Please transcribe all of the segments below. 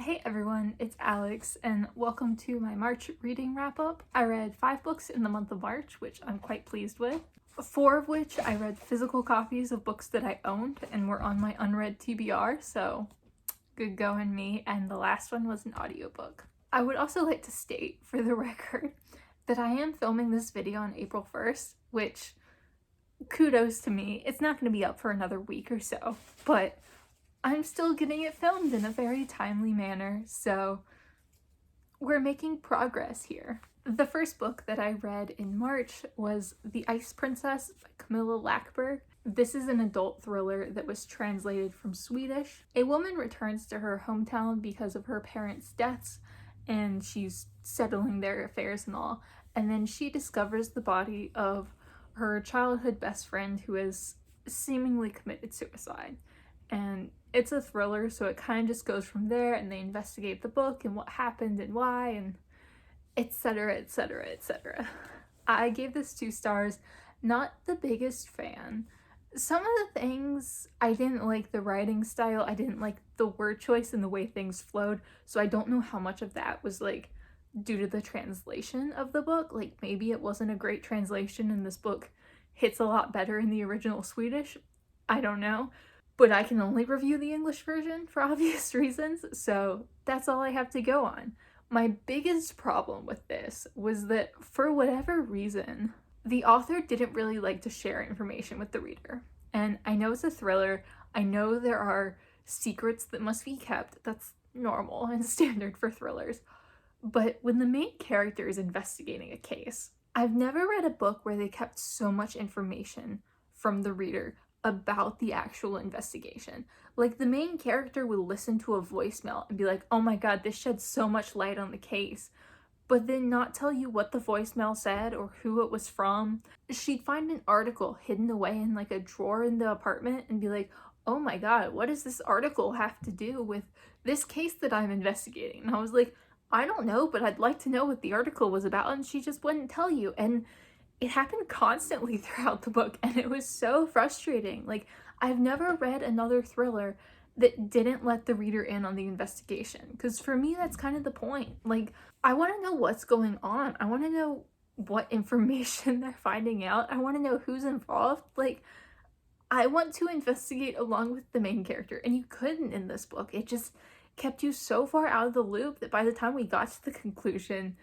Hey everyone, it's Alex, and welcome to my March reading wrap-up. I read 5 books in the month of March, which I'm quite pleased with. 4 of which I read physical copies of books that I owned and were on my unread TBR, so good going me, and the last one was an audiobook. I would also like to state, for the record, that I am filming this video on April 1st, which, kudos to me. It's not going to be up for another week or so, but I'm still getting it filmed in a very timely manner, so we're making progress here. The first book that I read in March was The Ice Princess by Camilla Lackberg. This is an adult thriller that was translated from Swedish. A woman returns to her hometown because of her parents' deaths, and she's settling their affairs and all, and then she discovers the body of her childhood best friend who has seemingly committed suicide. And it's a thriller, so it kind of just goes from there, and they investigate the book and what happened and why, and etc, etc, etc. I gave this 2 stars. Not the biggest fan. Some of the things, I didn't like the writing style, I didn't like the word choice and the way things flowed, so I don't know how much of that was like due to the translation of the book. Like maybe it wasn't a great translation and this book hits a lot better in the original Swedish. I don't know. But I can only review the English version for obvious reasons, so that's all I have to go on. My biggest problem with this was that, for whatever reason, the author didn't really like to share information with the reader. And I know it's a thriller, I know there are secrets that must be kept, that's normal and standard for thrillers, but when the main character is investigating a case, I've never read a book where they kept so much information from the reader about the actual investigation. Like, the main character would listen to a voicemail and be like, oh my god, this sheds so much light on the case, but then not tell you what the voicemail said or who it was from. She'd find an article hidden away in like a drawer in the apartment and be like, oh my god, what does this article have to do with this case that I'm investigating? And I was like, I don't know, but I'd like to know what the article was about, and she just wouldn't tell you. And it happened constantly throughout the book, and it was so frustrating. Like, I've never read another thriller that didn't let the reader in on the investigation, because for me that's kind of the point. Like, I want to know what's going on. I want to know what information they're finding out. I want to know who's involved. Like, I want to investigate along with the main character, and you couldn't in this book. It just kept you so far out of the loop that by the time we got to the conclusion,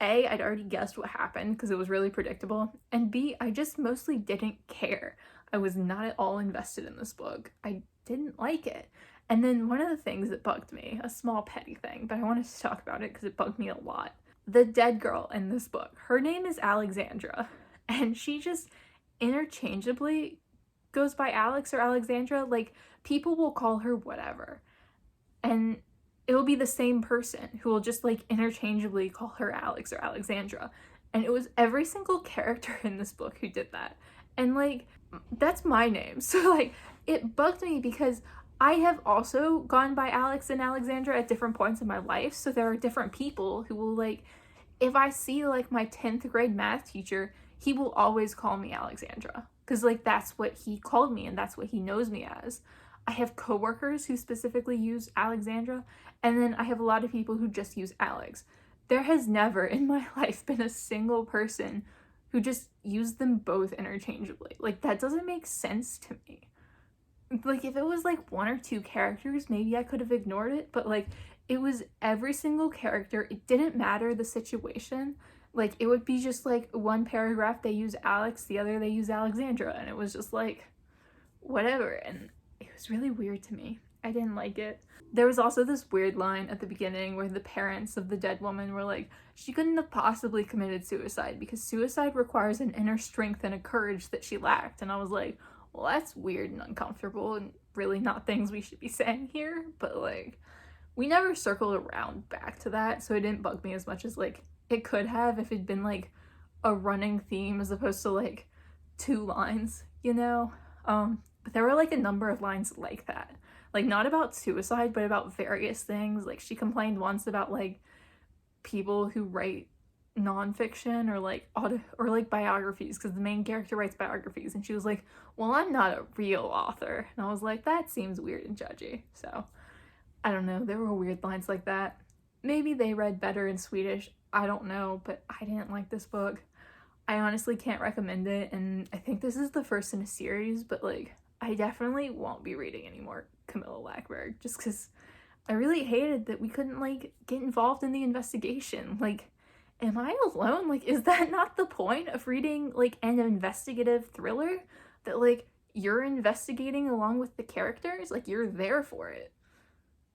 A, I'd already guessed what happened because it was really predictable, and B, I just mostly didn't care. I was not at all invested in this book. I didn't like it. And then one of the things that bugged me, a small petty thing, but I wanted to talk about it because it bugged me a lot. The dead girl in this book, her name is Alexandra, and she just interchangeably goes by Alex or Alexandra. Like, people will call her whatever, and it'll be the same person who will just like interchangeably call her Alex or Alexandra. And it was every single character in this book who did that. And like, that's my name. So like, it bugged me because I have also gone by Alex and Alexandra at different points in my life. So there are different people who will like, if I see like my 10th grade math teacher, he will always call me Alexandra. Because like, that's what he called me and that's what he knows me as. I have coworkers who specifically use Alexandra, and then I have a lot of people who just use Alex. There has never in my life been a single person who just used them both interchangeably. Like, that doesn't make sense to me. Like, if it was like 1 or 2 characters, maybe I could have ignored it, but like, it was every single character. It didn't matter the situation. Like, it would be just like one paragraph they use Alex, the other they use Alexandra, and it was just like, whatever. And it was really weird to me. I didn't like it. There was also this weird line at the beginning where the parents of the dead woman were like, she couldn't have possibly committed suicide because suicide requires an inner strength and a courage that she lacked. And I was like, well, that's weird and uncomfortable and really not things we should be saying here. But like, we never circled around back to that, so it didn't bug me as much as like it could have if it'd been like a running theme as opposed to like 2 lines, you know? But there were like a number of lines like that. Like, not about suicide, but about various things. Like, she complained once about like people who write nonfiction or like or like biographies, because the main character writes biographies, and she was like, well, I'm not a real author. And I was like, that seems weird and judgy. So I don't know, there were weird lines like that. Maybe they read better in Swedish, I don't know, but I didn't like this book. I honestly can't recommend it, and I think this is the first in a series, but like, I definitely won't be reading any more Camilla Lackberg, just because I really hated that we couldn't like get involved in the investigation. Like, am I alone? Like, is that not the point of reading like an investigative thriller? That like you're investigating along with the characters? Like, you're there for it.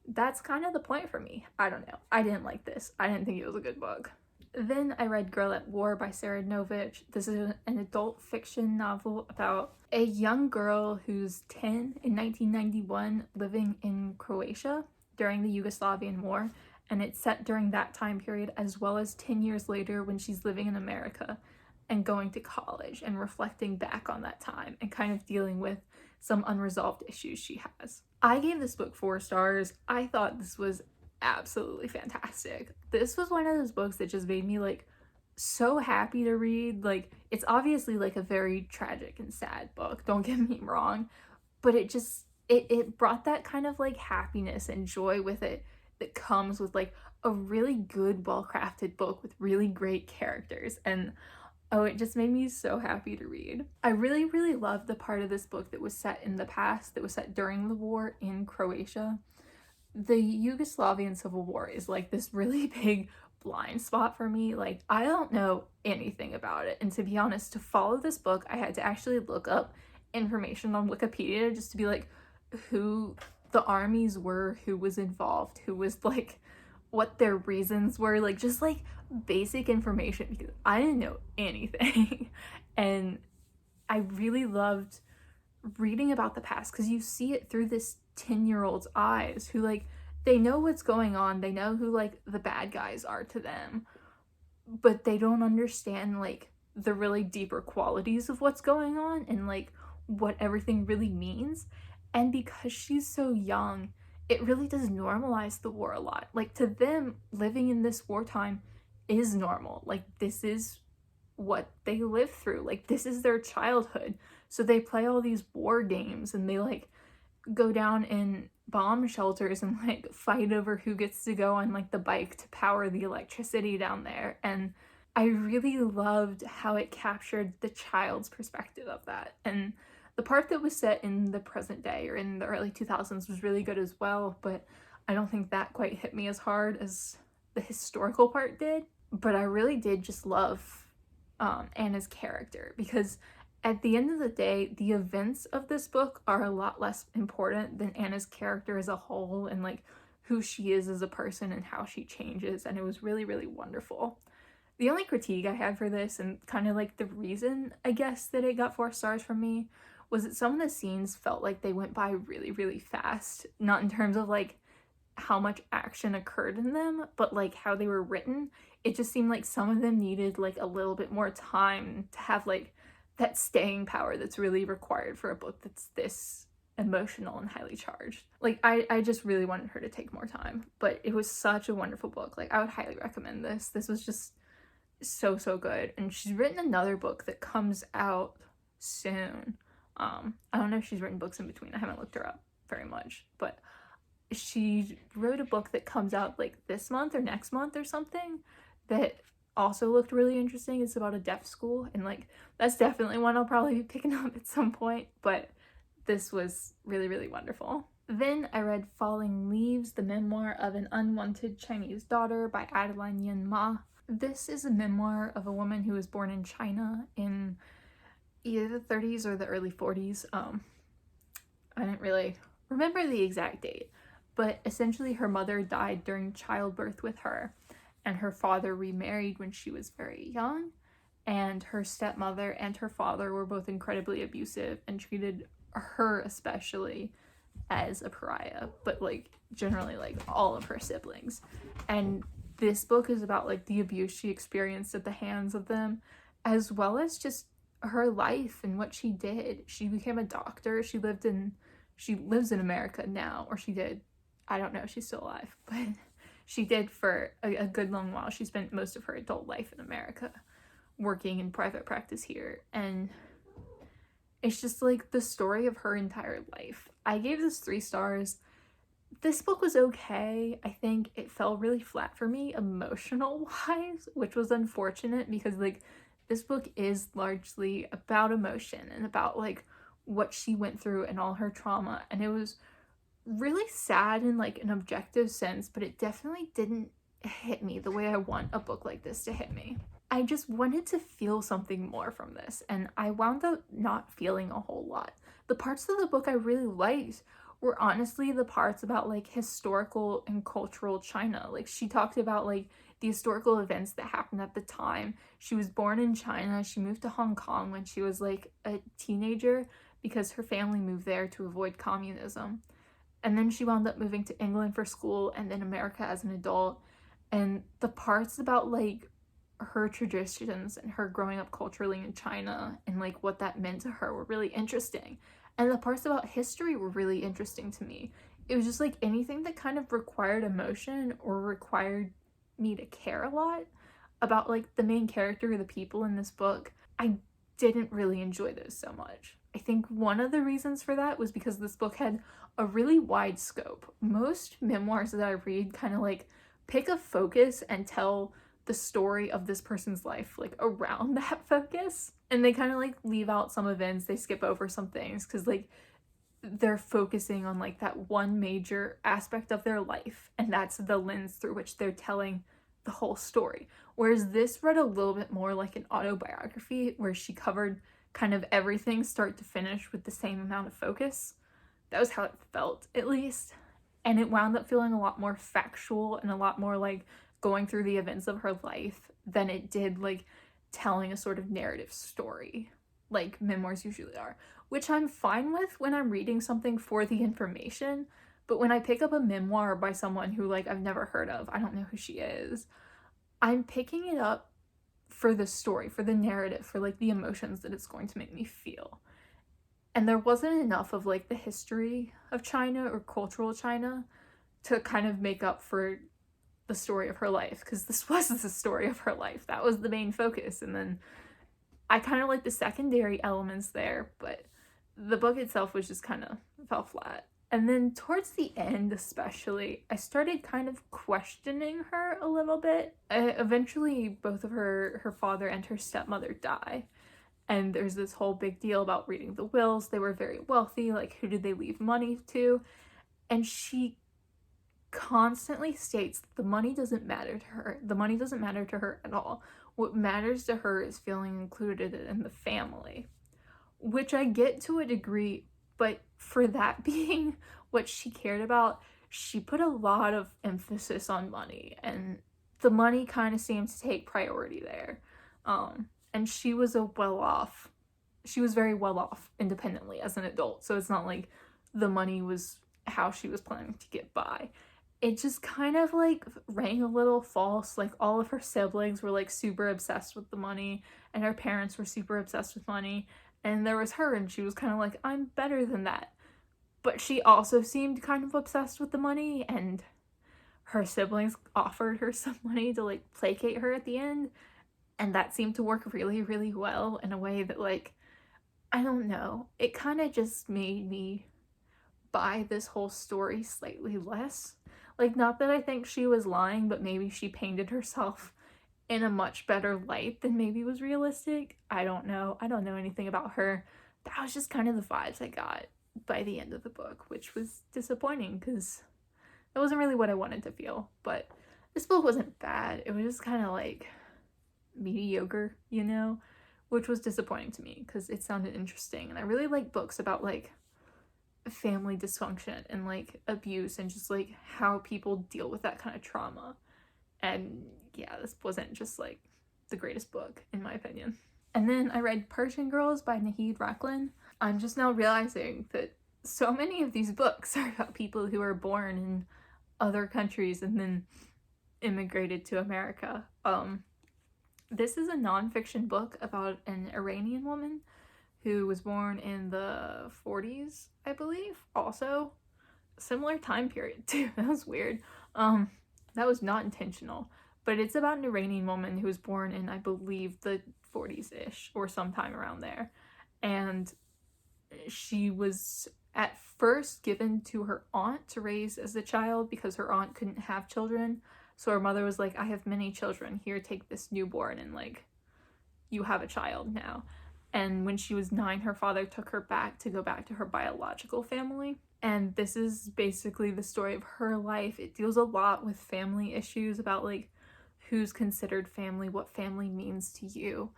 That's kind of the point for me. I don't know. I didn't like this. I didn't think it was a good book. Then I read Girl at War by Sara Novic. This is an adult fiction novel about a young girl who's 10 in 1991 living in Croatia during the Yugoslavian War, and it's set during that time period as well as 10 years later when she's living in America and going to college and reflecting back on that time and kind of dealing with some unresolved issues she has. I gave this book 4 stars. I thought this was absolutely fantastic. This was one of those books that just made me like so happy to read. Like, it's obviously like a very tragic and sad book, don't get me wrong, but it just it brought that kind of like happiness and joy with it that comes with like a really good, well-crafted book with really great characters. And oh, it just made me so happy to read. I really, really loved the part of this book that was set in the past, that was set during the war in Croatia. The Yugoslavian Civil War is like this really big blind spot for me. Like, I don't know anything about it. And to be honest, to follow this book, I had to actually look up information on Wikipedia just to be like, who the armies were, who was involved, who was like, what their reasons were, like just like basic information, because I didn't know anything. And I really loved reading about the past because you see it through this 10-year-old's eyes who like, they know what's going on, they know who like the bad guys are to them, but they don't understand like the really deeper qualities of what's going on and like what everything really means. And because she's so young, it really does normalize the war a lot. Like, to them, living in this wartime is normal. Like, this is what they live through. Like, this is their childhood. So they play all these war games and they like go down in bomb shelters and like fight over who gets to go on like the bike to power the electricity down there. And I really loved how it captured the child's perspective of that. And the part that was set in the present day or in the early 2000s was really good as well, but I don't think that quite hit me as hard as the historical part did. But I really did just love Anna's character, because at the end of the day, the events of this book are a lot less important than Anna's character as a whole and like who she is as a person and how she changes, and it was really, really wonderful. The only critique I had for this, and kind of like the reason I guess that it got 4 stars from me, was that some of the scenes felt like they went by really, really fast. Not in terms of like how much action occurred in them, but like how they were written. It just seemed like some of them needed like a little bit more time to have like that staying power that's really required for a book that's this emotional and highly charged. Like, I just really wanted her to take more time, but it was such a wonderful book. Like, I would highly recommend this. This was just so, so good. And she's written another book that comes out soon. I don't know if she's written books in between. I haven't looked her up very much, but she wrote a book that comes out like this month or next month or something that also looked really interesting. It's about a deaf school, and like that's definitely one I'll probably be picking up at some point, but this was really, really wonderful. Then I read Falling Leaves, the memoir of an unwanted Chinese daughter by Adeline Yin Ma. This is a memoir of a woman who was born in China in either the 30s or the early 40s. I didn't really remember the exact date, but essentially her mother died during childbirth with her, and her father remarried when she was very young, and her stepmother and her father were both incredibly abusive and treated her especially as a pariah, but like generally like all of her siblings. And this book is about like the abuse she experienced at the hands of them, as well as just her life and what she did. She became a doctor. She lives in America now, or she did. I don't know if she's still alive, but she did for a good long while. She spent most of her adult life in America working in private practice here, and it's just like the story of her entire life. I gave this 3 stars. This book was okay. I think it fell really flat for me emotional-wise, which was unfortunate because, like, this book is largely about emotion and about, like, what she went through and all her trauma. And it was really sad in, like, an objective sense, but it definitely didn't hit me the way I want a book like this to hit me. I just wanted to feel something more from this, and I wound up not feeling a whole lot. The parts of the book I really liked were honestly the parts about, like, historical and cultural China. Like, she talked about, like, the historical events that happened at the time. She was born in China. She moved to Hong Kong when she was, like, a teenager because her family moved there to avoid communism. And then she wound up moving to England for school and then America as an adult. And the parts about, like, her traditions and her growing up culturally in China and, like, what that meant to her were really interesting. And the parts about history were really interesting to me. It was just, like, anything that kind of required emotion or required me to care a lot about, like, the main character or the people in this book. I didn't really enjoy those so much. I think one of the reasons for that was because this book had a really wide scope. Most memoirs that I read kind of, like, pick a focus and tell the story of this person's life, like, around that focus. And they kind of, like, leave out some events, they skip over some things because, like, they're focusing on, like, that one major aspect of their life, and that's the lens through which they're telling the whole story. Whereas this read a little bit more like an autobiography where she covered kind of everything start to finish with the same amount of focus. That was how it felt, at least. And it wound up feeling a lot more factual and a lot more like going through the events of her life than it did like telling a sort of narrative story like memoirs usually are, which I'm fine with when I'm reading something for the information. But when I pick up a memoir by someone who, like, I've never heard of, I don't know who she is, I'm picking it up for the story, for the narrative, for, like, the emotions that it's going to make me feel. And there wasn't enough of, like, the history of China or cultural China to kind of make up for the story of her life, because this was the story of her life. That was the main focus. And then I kind of like the secondary elements there, but the book itself was just kind of fell flat. And then towards the end especially, I started kind of questioning her a little bit. Eventually, both of her father and her stepmother die. And there's this whole big deal about reading the wills. They were very wealthy, like, who did they leave money to? And she constantly states that the money doesn't matter to her. The money doesn't matter to her at all. What matters to her is feeling included in the family, which I get to a degree, but for that being what she cared about, she put a lot of emphasis on money, and the money kind of seemed to take priority there. And she was very well off independently as an adult, so it's not like the money was how she was planning to get by. It just kind of like rang a little false. Like, all of her siblings were like super obsessed with the money, and her parents were super obsessed with money, and there was her, and she was kind of like, I'm better than that. But she also seemed kind of obsessed with the money, and her siblings offered her some money to, like, placate her at the end, and that seemed to work really, really well in a way that, like, I don't know, it kind of just made me buy this whole story slightly less. Like, not that I think she was lying, but maybe she painted herself in a much better light than maybe was realistic. I don't know anything about her. That was just kind of the vibes I got by the end of the book, which was disappointing because that wasn't really what I wanted to feel. But this book wasn't bad. It was just kind of like mediocre, you know, which was disappointing to me because it sounded interesting. And I really like books about, like, family dysfunction and, like, abuse and just, like, how people deal with that kind of trauma. And yeah, this wasn't just, like, the greatest book in my opinion. And then I read Persian Girls by Rachlin. I'm just now realizing that so many of these books are about people who are born in other countries and then immigrated to America. This is a nonfiction book about an Iranian woman who was born in the 40s, I believe. Also, similar time period too. That was weird. That was not intentional. But it's about an Iranian woman who was born in, I believe, the 40s-ish or sometime around there. And she was at first given to her aunt to raise as a child because her aunt couldn't have children. So her mother was like, I have many children, here, take this newborn, and like, you have a child now. And when she was 9, her father took her back to go back to her biological family. And this is basically the story of her life. It deals a lot with family issues about like who's considered family, what family means to you,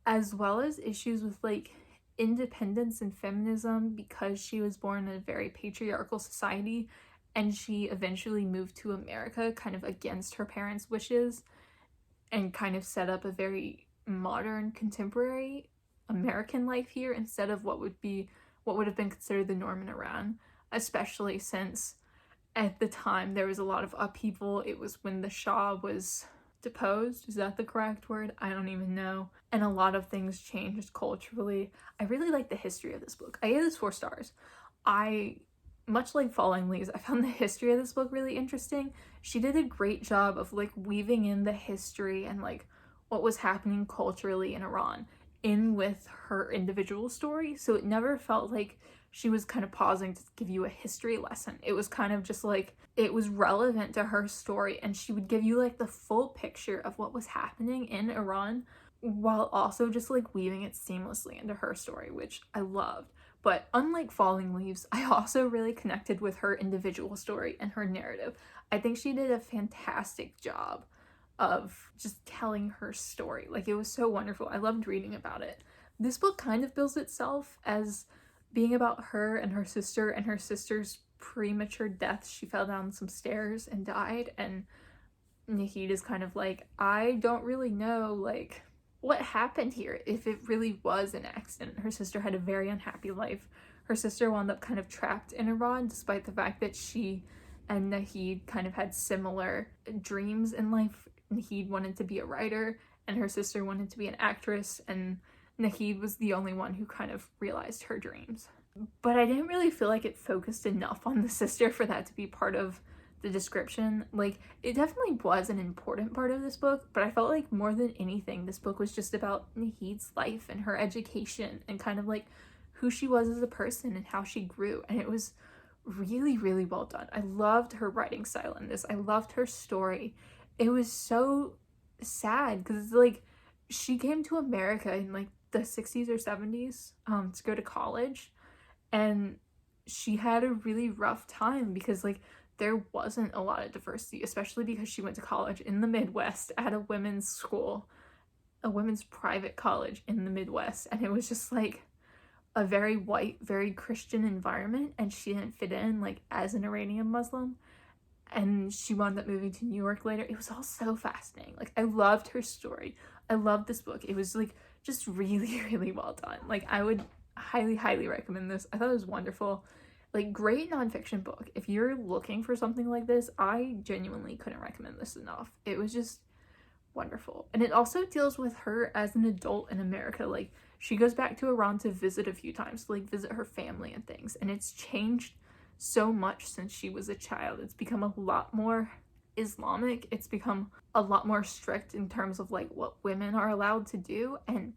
as well as issues with like independence and feminism because she was born in a very patriarchal society and she eventually moved to America kind of against her parents' wishes and kind of set up a very modern, contemporary American life here instead of what would have been considered the norm in Iran, especially since at the time there was a lot of upheaval. It was when the Shah was deposed. Is that the correct word? I don't even know. And a lot of things changed culturally. I really like the history of this book. I gave this 4 stars. Much like Falling Leaves, I found the history of this book really interesting. She did a great job of like weaving in the history and like what was happening culturally in Iran in with her individual story. So it never felt like she was kind of pausing to give you a history lesson. It was kind of just like, it was relevant to her story and she would give you like the full picture of what was happening in Iran while also just like weaving it seamlessly into her story, which I loved. But unlike Falling Leaves, I also really connected with her individual story and her narrative. I think she did a fantastic job of just telling her story. Like, it was so wonderful. I loved reading about it. This book kind of bills itself as being about her and her sister's premature death. She fell down some stairs and died, and Nahid is kind of like, I don't really know, like, what happened here, if it really was an accident. Her sister had a very unhappy life. Her sister wound up kind of trapped in Iran, despite the fact that she and Nahid kind of had similar dreams in life. Nahid wanted to be a writer, and her sister wanted to be an actress, and Nahid was the only one who kind of realized her dreams. But I didn't really feel like it focused enough on the sister for that to be part of the description. Like, it definitely was an important part of this book, but I felt like more than anything, this book was just about Nahid's life and her education and kind of like who she was as a person and how she grew. And it was really, really well done. I loved her writing style in this. I loved her story. It was so sad because it's like she came to America in like the 60s or 70s to go to college, and she had a really rough time because like there wasn't a lot of diversity, especially because she went to college in the Midwest at a women's school, a women's private college in the Midwest, and it was just like a very white, very Christian environment, and she didn't fit in like as an Iranian Muslim, and she wound up moving to New York later. It was all so fascinating. Like, I loved her story. I loved this book. It was like just really, really well done. Like, I would highly, highly recommend this. I thought it was wonderful. Like, great nonfiction book. If you're looking for something like this, I genuinely couldn't recommend this enough. It was just wonderful. And it also deals with her as an adult in America. Like, she goes back to Iran to visit a few times, to like visit her family and things. And it's changed so much since she was a child. It's become a lot more Islamic. It's become a lot more strict in terms of like what women are allowed to do. And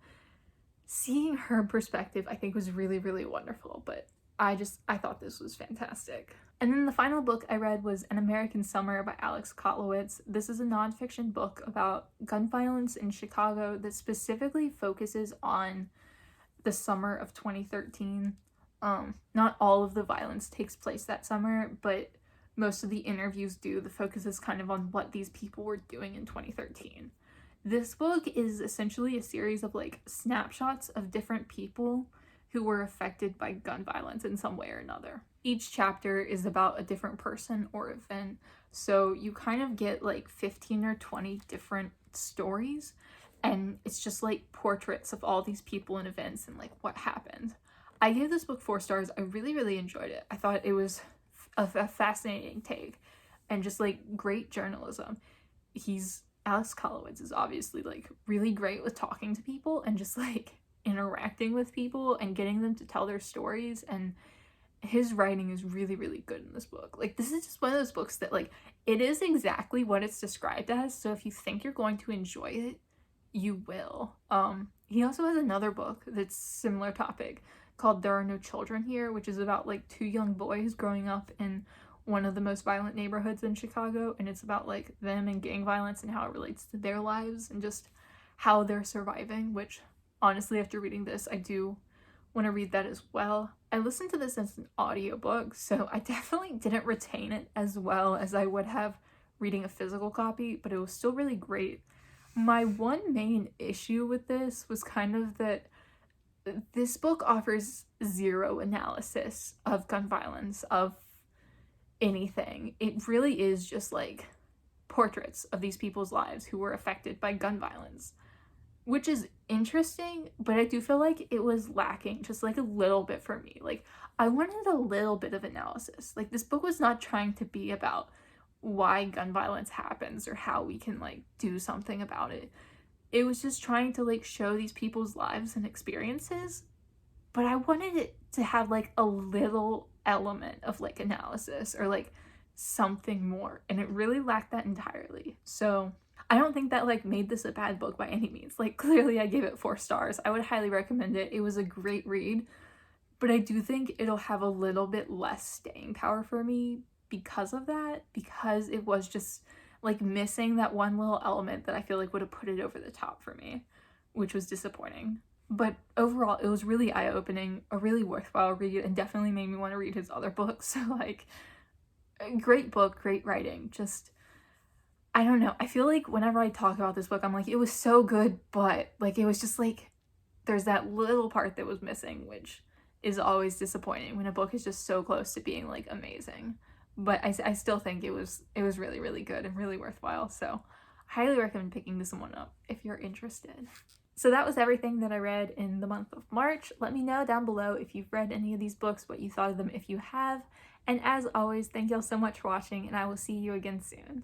seeing her perspective, I think, was really, really wonderful. But I thought this was fantastic. And then the final book I read was An American Summer by Alex Kotlowitz. This is a nonfiction book about gun violence in Chicago that specifically focuses on the summer of 2013. Not all of the violence takes place that summer, but most of the interviews do. The focus is kind of on what these people were doing in 2013. This book is essentially a series of like snapshots of different people who were affected by gun violence in some way or another. Each chapter is about a different person or event, so you kind of get like 15 or 20 different stories, and it's just like portraits of all these people and events and like what happened. I gave this book 4 stars. I really, really enjoyed it. I thought it was a fascinating take and just like great journalism. Alex Kotlowitz is obviously like really great with talking to people and just like interacting with people and getting them to tell their stories, and his writing is really, really good in this book. Like, this is just one of those books that like, it is exactly what it's described as, so if you think you're going to enjoy it, you will. He also has another book that's similar topic called There Are No Children Here, which is about like two young boys growing up in one of the most violent neighborhoods in Chicago, and it's about like them and gang violence and how it relates to their lives and just how they're surviving, which honestly, after reading this, I do want to read that as well. I listened to this as an audiobook, so I definitely didn't retain it as well as I would have reading a physical copy, but it was still really great. My one main issue with this was kind of that this book offers zero analysis of gun violence, of anything. It really is just like portraits of these people's lives who were affected by gun violence, which is interesting, but I do feel like it was lacking just like a little bit for me. Like, I wanted a little bit of analysis. Like, this book was not trying to be about why gun violence happens or how we can like do something about it. It was just trying to like show these people's lives and experiences, but I wanted it to have like a little element of like analysis or like something more, and it really lacked that entirely. So I don't think that like made this a bad book by any means. Like, clearly I gave it 4 stars. I would highly recommend it. It was a great read, but I do think it'll have a little bit less staying power for me because of that, because it was just like missing that one little element that I feel like would have put it over the top for me, which was disappointing. But overall, it was really eye-opening, a really worthwhile read, and definitely made me want to read his other books. So like, a great book, great writing. Just, I don't know, I feel like whenever I talk about this book, I'm like, it was so good, but like, it was just like, there's that little part that was missing, which is always disappointing when a book is just so close to being like amazing. But I still think it was really, really good and really worthwhile. So I highly recommend picking this one up if you're interested. So that was everything that I read in the month of March. Let me know down below if you've read any of these books, what you thought of them if you have. And as always, thank y'all so much for watching, and I will see you again soon.